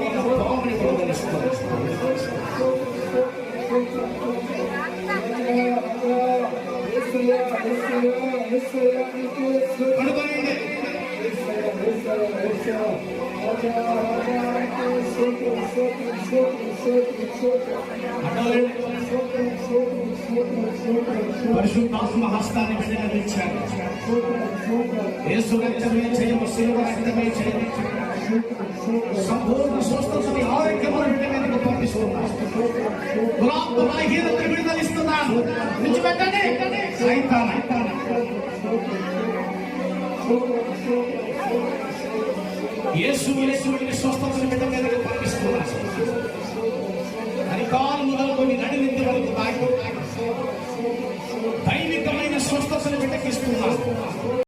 పాముని కొనగలుగుతారు. పరిశుద్ధాత్మ హస్తాన్ని బిడ్డగా ఇచ్చాడు. యేసు రక్తమే చేయము, శిలువ రక్తమే చేయము. సంపూర్ణ స్వస్థతని ఆరోగ్యముల బిడ్డగా పంపిస్తున్నాను. గులాబ్ బలహీనతను విడుదలిస్తున్నాను. విడిచిపెట్టండి సైతాన్. యేసు స్వస్థతని బిడ్డగా